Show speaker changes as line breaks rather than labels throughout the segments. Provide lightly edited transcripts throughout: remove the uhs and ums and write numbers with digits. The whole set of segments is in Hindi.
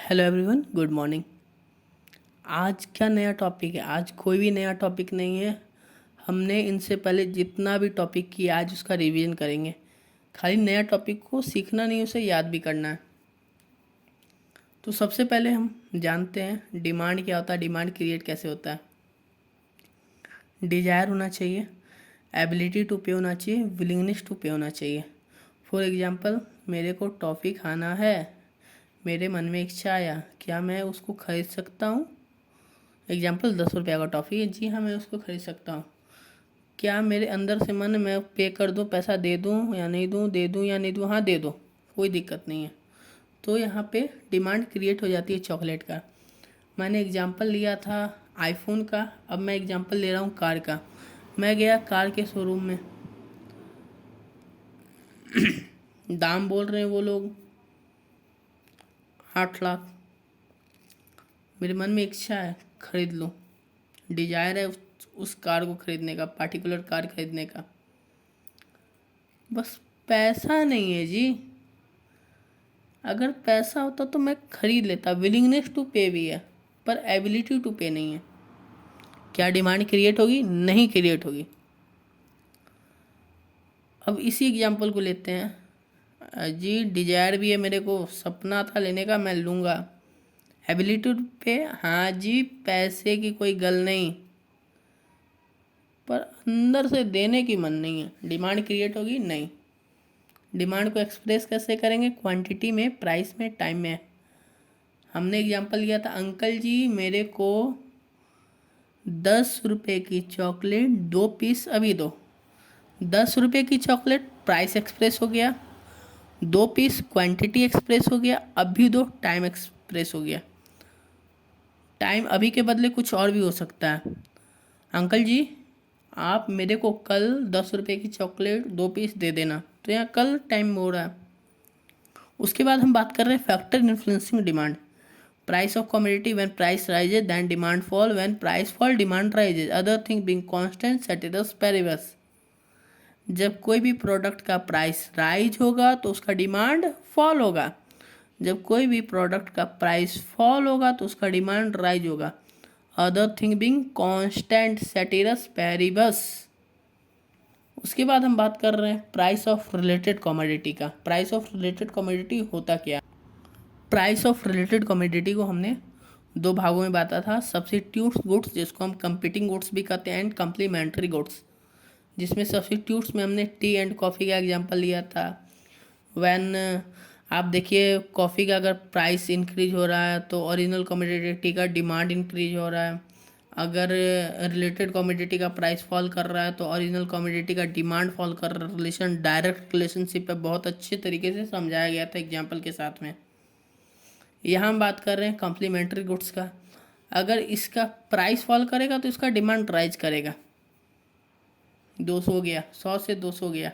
Hello everyone, good morning. आज क्या नया टॉपिक है? आज कोई भी नया टॉपिक नहीं है। हमने इनसे पहले जितना भी टॉपिक किया आज उसका रिवीजन करेंगे। खाली नया टॉपिक को सीखना नहीं, उसे याद भी करना है। तो सबसे पहले हम जानते हैं डिमांड क्या होता है, डिमांड क्रिएट कैसे होता है। डिजायर होना चाहिए, एबिलिटी टू पे होना चाहिए, विलिंगनेस टू पे होना चाहिए। फॉर एग्जांपल, मेरे को टॉफ़ी खाना है, मेरे मन में इच्छा आया, क्या मैं उसको खरीद सकता हूँ? एग्जाम्पल 10 रुपये का टॉफ़ी है, जी हाँ मैं उसको खरीद सकता हूँ। क्या मेरे अंदर से मन मैं पे कर दूँ, पैसा दे दूँ या नहीं दूँ, दे दूँ या नहीं दूँ? हाँ दे दो, कोई दिक्कत नहीं है। तो यहाँ पे डिमांड क्रिएट हो जाती है चॉकलेट का। मैंने एग्जाम्पल लिया था आईफोन का, अब मैं एग्जाम्पल ले रहा हूँ कार का। मैं गया कार के शोरूम में, दाम बोल रहे हैं वो लोग 8 लाख। मेरे मन में इच्छा है खरीद लूँ, डिजायर है उस कार को खरीदने का, पार्टिकुलर कार खरीदने का। बस पैसा नहीं है जी। अगर पैसा होता तो मैं खरीद लेता, विलिंगनेस टू पे भी है, पर एबिलिटी टू पे नहीं है। क्या डिमांड क्रिएट होगी? नहीं क्रिएट होगी। अब इसी एग्जांपल को लेते हैं। जी डिजायर भी है, मेरे को सपना था लेने का, मैं लूँगा। एबिलिटी टू पे, हाँ जी पैसे की कोई गल नहीं, पर अंदर से देने की मन नहीं है। डिमांड क्रिएट होगी? नहीं। डिमांड को एक्सप्रेस कैसे करेंगे? क्वांटिटी में, प्राइस में, टाइम में। हमने एग्जांपल लिया था, अंकल जी मेरे को 10 रुपये की चॉकलेट 2 पीस अभी दो। 10 रुपये की चॉकलेट प्राइस एक्सप्रेस हो गया, 2 पीस क्वांटिटी एक्सप्रेस हो गया, अभी दो टाइम एक्सप्रेस हो गया। टाइम अभी के बदले कुछ और भी हो सकता है। अंकल जी आप मेरे को कल 10 रुपये की चॉकलेट 2 पीस दे देना, तो यहाँ कल टाइम हो रहा है। उसके बाद हम बात कर रहे हैं factor influencing demand. Price of commodity, when price rises then demand fall, when price fall demand rises, other thing being constant ceteris paribus. जब कोई भी प्रोडक्ट का प्राइस राइज होगा तो उसका डिमांड फॉल होगा, जब कोई भी प्रोडक्ट का प्राइस फॉल होगा तो उसका डिमांड राइज होगा, other thing being constant ceteris पेरिवस। उसके बाद हम बात कर रहे हैं प्राइस ऑफ रिलेटेड कमोडिटी का। प्राइस ऑफ रिलेटेड कमोडिटी होता क्या? प्राइस ऑफ रिलेटेड कमोडिटी को हमने दो भागों में बांटा था, सब्स्टिट्यूट्स गुड्स जिसको हम कंपीटिंग गुड्स भी कहते हैं, एंड कम्प्लीमेंट्री गुड्स, जिसमें सब्स्टिट्यूट्स में हमने टी एंड कॉफ़ी का एग्जांपल लिया था। व्हेन आप देखिए कॉफ़ी का अगर प्राइस इंक्रीज हो रहा है तो ओरिजिनल कमोडिटी का डिमांड इंक्रीज हो रहा है, अगर रिलेटेड कमोडिटी का प्राइस फॉल कर रहा है तो ओरिजिनल कमोडिटी का डिमांड फॉल कर रहा है। रिलेशन डायरेक्ट रिलेशनशिप है, बहुत अच्छे तरीके से समझाया गया था एग्जाम्पल के साथ में। यहाँ हम बात कर रहे हैं कॉम्प्लीमेंट्री गुड्स का। अगर इसका प्राइस फॉल करेगा तो इसका डिमांड राइज करेगा। 200 हो गया, 100 से 200 गया,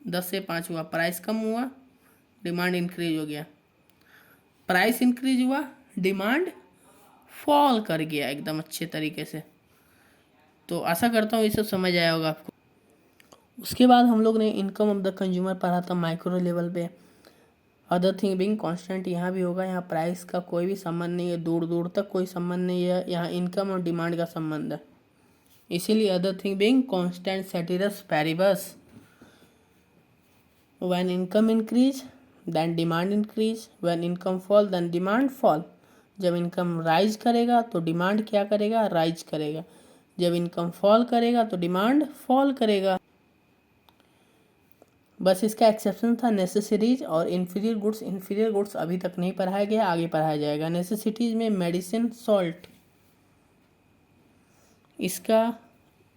10 से 5 हुआ, प्राइस कम हुआ, डिमांड इंक्रीज हो गया। प्राइस इंक्रीज हुआ, डिमांड फॉल कर गया एकदम अच्छे तरीके से। तो आशा करता हूँ ये सब समझ आया होगा आपको। उसके बाद हम लोग ने इनकम ऑफ द कंज्यूमर पढ़ा था माइक्रो लेवल पे। अदर थिंग बिंग कांस्टेंट यहाँ भी होगा, यहाँ प्राइस का कोई भी संबंध नहीं है, दूर दूर तक कोई संबंध नहीं है, यहाँ इनकम और डिमांड का संबंध है, इसीलिए other thing being constant ceteris paribus. When income increase then demand increase, when income fall then demand fall. जब इनकम राइज करेगा तो डिमांड क्या करेगा? राइज करेगा। जब इनकम फॉल करेगा तो डिमांड फॉल करेगा। बस इसका एक्सेप्शन था नेसेसरीज और इन्फीरियर गुड्स। इन्फीरियर गुड्स अभी तक नहीं पढ़ाया गया, आगे पढ़ाया जाएगा। नेसेसिटीज में मेडिसिन, सॉल्ट, इसका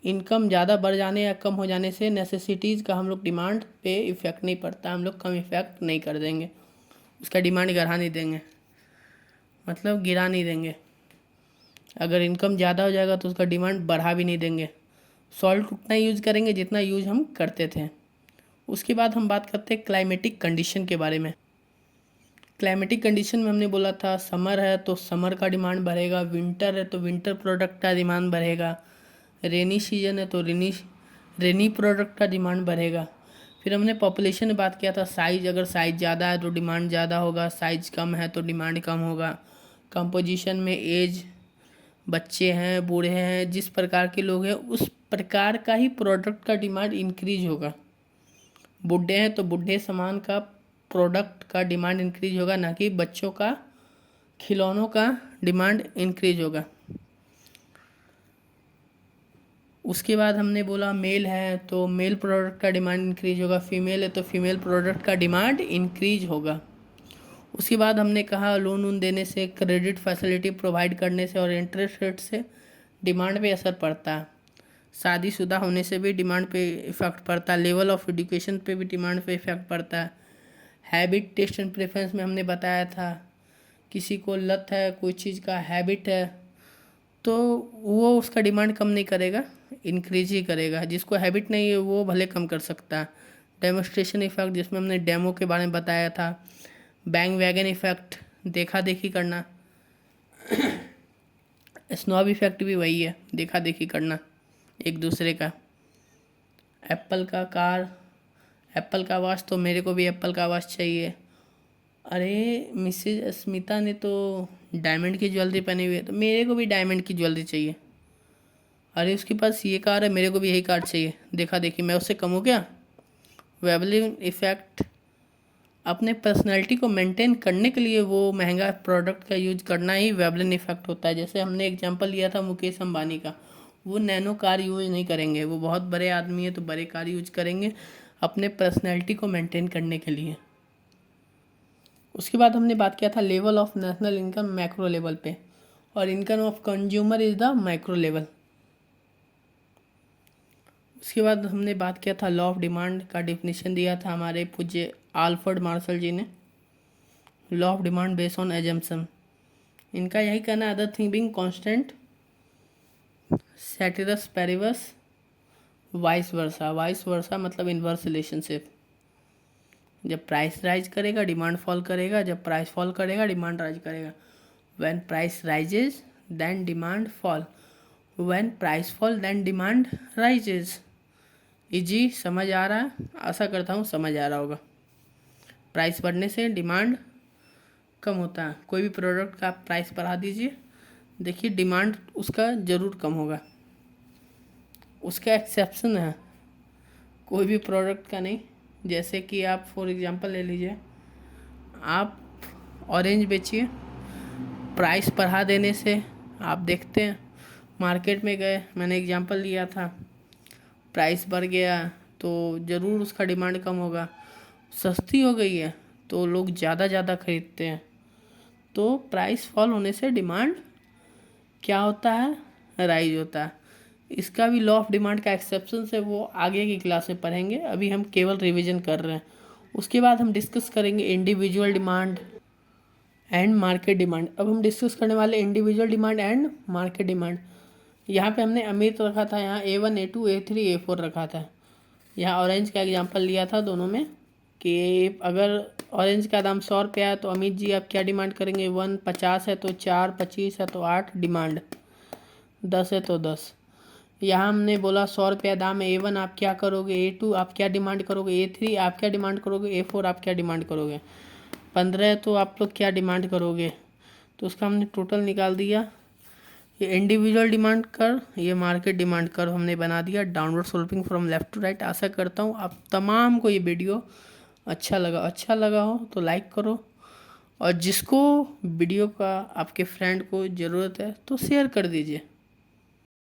इनकम ज़्यादा बढ़ जाने या कम हो जाने से नेसेसिटीज़ का हम लोग डिमांड पे इफ़ेक्ट नहीं पड़ता, हम लोग कम इफ़ेक्ट नहीं कर देंगे, उसका डिमांड गिरा नहीं देंगे, मतलब गिरा नहीं देंगे। अगर इनकम ज़्यादा हो जाएगा तो उसका डिमांड बढ़ा भी नहीं देंगे। सॉल्ट उतना यूज़ करेंगे जितना यूज़ हम करते थे। उसके बाद हम बात करते हैं क्लाइमेटिक कंडीशन के बारे में। क्लाइमेटिक कंडीशन में हमने बोला था समर है तो समर का डिमांड बढ़ेगा, विंटर है तो विंटर प्रोडक्ट का डिमांड बढ़ेगा, रेनी सीजन है तो रेनी प्रोडक्ट का डिमांड बढ़ेगा। फिर हमने पॉपुलेशन में बात किया था, साइज, अगर साइज ज़्यादा है तो डिमांड ज़्यादा होगा, साइज कम है तो डिमांड कम होगा। कंपोजिशन में एज, बच्चे हैं, बूढ़े हैं, जिस प्रकार के लोग हैं उस प्रकार का ही प्रोडक्ट का डिमांड इंक्रीज होगा। बूढ़े हैं तो बूढ़े सामान का प्रोडक्ट का डिमांड इंक्रीज होगा, ना कि बच्चों का खिलौनों का डिमांड इंक्रीज होगा। उसके बाद हमने बोला मेल है तो मेल प्रोडक्ट का डिमांड इंक्रीज होगा, फीमेल है तो फीमेल प्रोडक्ट का डिमांड इंक्रीज होगा। उसके बाद हमने कहा लोन वोन देने से, क्रेडिट फैसिलिटी प्रोवाइड करने से और इंटरेस्ट रेट से डिमांड पे असर पड़ता है। शादीशुदा होने से भी डिमांड पे इफ़ेक्ट पड़ता है। लेवल ऑफ एजुकेशन पे भी डिमांड पे इफ़ेक्ट पड़ता है। हैबिट, टेस्ट एंड प्रेफरेंस में हमने बताया था, किसी को लत है, कोई चीज़ का हैबिट है तो वो उसका डिमांड कम नहीं करेगा, इंक्रीज ही करेगा। जिसको हैबिट नहीं है वो भले कम कर सकता है। डेमोस्ट्रेशन इफेक्ट, जिसमें हमने डेमो के बारे में बताया था। बैंग वैगन इफेक्ट, देखा देखी करना। स्नॉब इफेक्ट भी वही है, देखा देखी करना एक दूसरे का। एप्पल का कार, एप्पल का वॉच तो मेरे को भी एप्पल का वॉच चाहिए। अरे मिसेज अस्मिता ने तो डायमंड की ज्वेलरी पहनी हुई है तो मेरे को भी डायमंड की ज्वेलरी चाहिए। अरे उसके पास ये कार है, मेरे को भी यही कार चाहिए। देखा देखी, मैं उससे कम हूँ क्या? वेबलिन इफेक्ट, अपने पर्सनैलिटी को मेंटेन करने के लिए वो महंगा प्रोडक्ट का यूज करना ही वेबलिन इफेक्ट होता है। जैसे हमने एग्जांपल लिया था मुकेश अंबानी का, वो नैनो कार यूज नहीं करेंगे, वो बहुत बड़े आदमी है तो बड़े कार यूज करेंगे अपने पर्सनैलिटी को मेंटेन करने के लिए। उसके बाद हमने बात किया था level of national income macro level पे, और income of consumer is the micro level. उसके बाद हमने बात किया था लॉ ऑफ डिमांड का डिफिनीशन दिया था हमारे पूज्य आल्फ्रेड मार्शल जी ने। Law of demand based on assumption, इनका यही कहना है, other thing being constant ceteris paribus vice versa. Vice versa मतलब इनवर्स रिलेशनशिप। जब प्राइस राइज करेगा डिमांड फॉल करेगा, जब प्राइस फॉल करेगा डिमांड राइज करेगा। When price rises then demand fall, when price fall then demand rises. Easy समझ आ रहा है? आशा करता हूँ समझ आ रहा होगा। प्राइस बढ़ने से डिमांड कम होता है। कोई भी प्रोडक्ट का आप प्राइस बढ़ा दीजिए, देखिए डिमांड उसका ज़रूर कम होगा। उसका एक्सेप्शन है, कोई भी प्रोडक्ट का नहीं। जैसे कि आप फॉर एग्जांपल ले लीजिए, आप ऑरेंज बेचिए, प्राइस बढ़ा देने से आप देखते हैं मार्केट में गए, मैंने एग्जांपल लिया था, प्राइस बढ़ गया तो ज़रूर उसका डिमांड कम होगा। सस्ती हो गई है तो लोग ज़्यादा खरीदते हैं, तो प्राइस फॉल होने से डिमांड क्या होता है? राइज होता है। इसका भी लॉ ऑफ डिमांड का एक्सेप्शन है, वो आगे की क्लास में पढ़ेंगे, अभी हम केवल रिवीजन कर रहे हैं। उसके बाद हम डिस्कस करेंगे individual demand and market demand. अब हम डिस्कस करने वाले individual demand and market demand. यहाँ पे हमने अमीर तो रखा था, यहाँ A1 A2 A3 A4 रखा था। यहाँ ऑरेंज का एग्जांपल लिया था दोनों में कि अगर ऑरेंज का दाम 100 रुपया है तो अमित जी आप क्या डिमांड करेंगे? 1, 50 है तो 4, 25 है तो 8 डिमांड, 10 है तो 10। यहाँ हमने बोला 100 रुपया दाम है, A1 आप क्या करोगे, A2 आप क्या डिमांड करोगे, A3 आप क्या डिमांड करोगे, A4 आप क्या डिमांड करोगे। 15 है तो आप लोग क्या डिमांड करोगे। तो उसका हमने टोटल निकाल दिया। ये इंडिविजुअल डिमांड कर, ये मार्केट डिमांड कर हमने बना दिया। Downward sloping from left to right. आशा करता हूँ आप तमाम को ये वीडियो अच्छा लगा हो तो लाइक करो, और जिसको वीडियो का आपके फ्रेंड को ज़रूरत है तो शेयर कर दीजिए।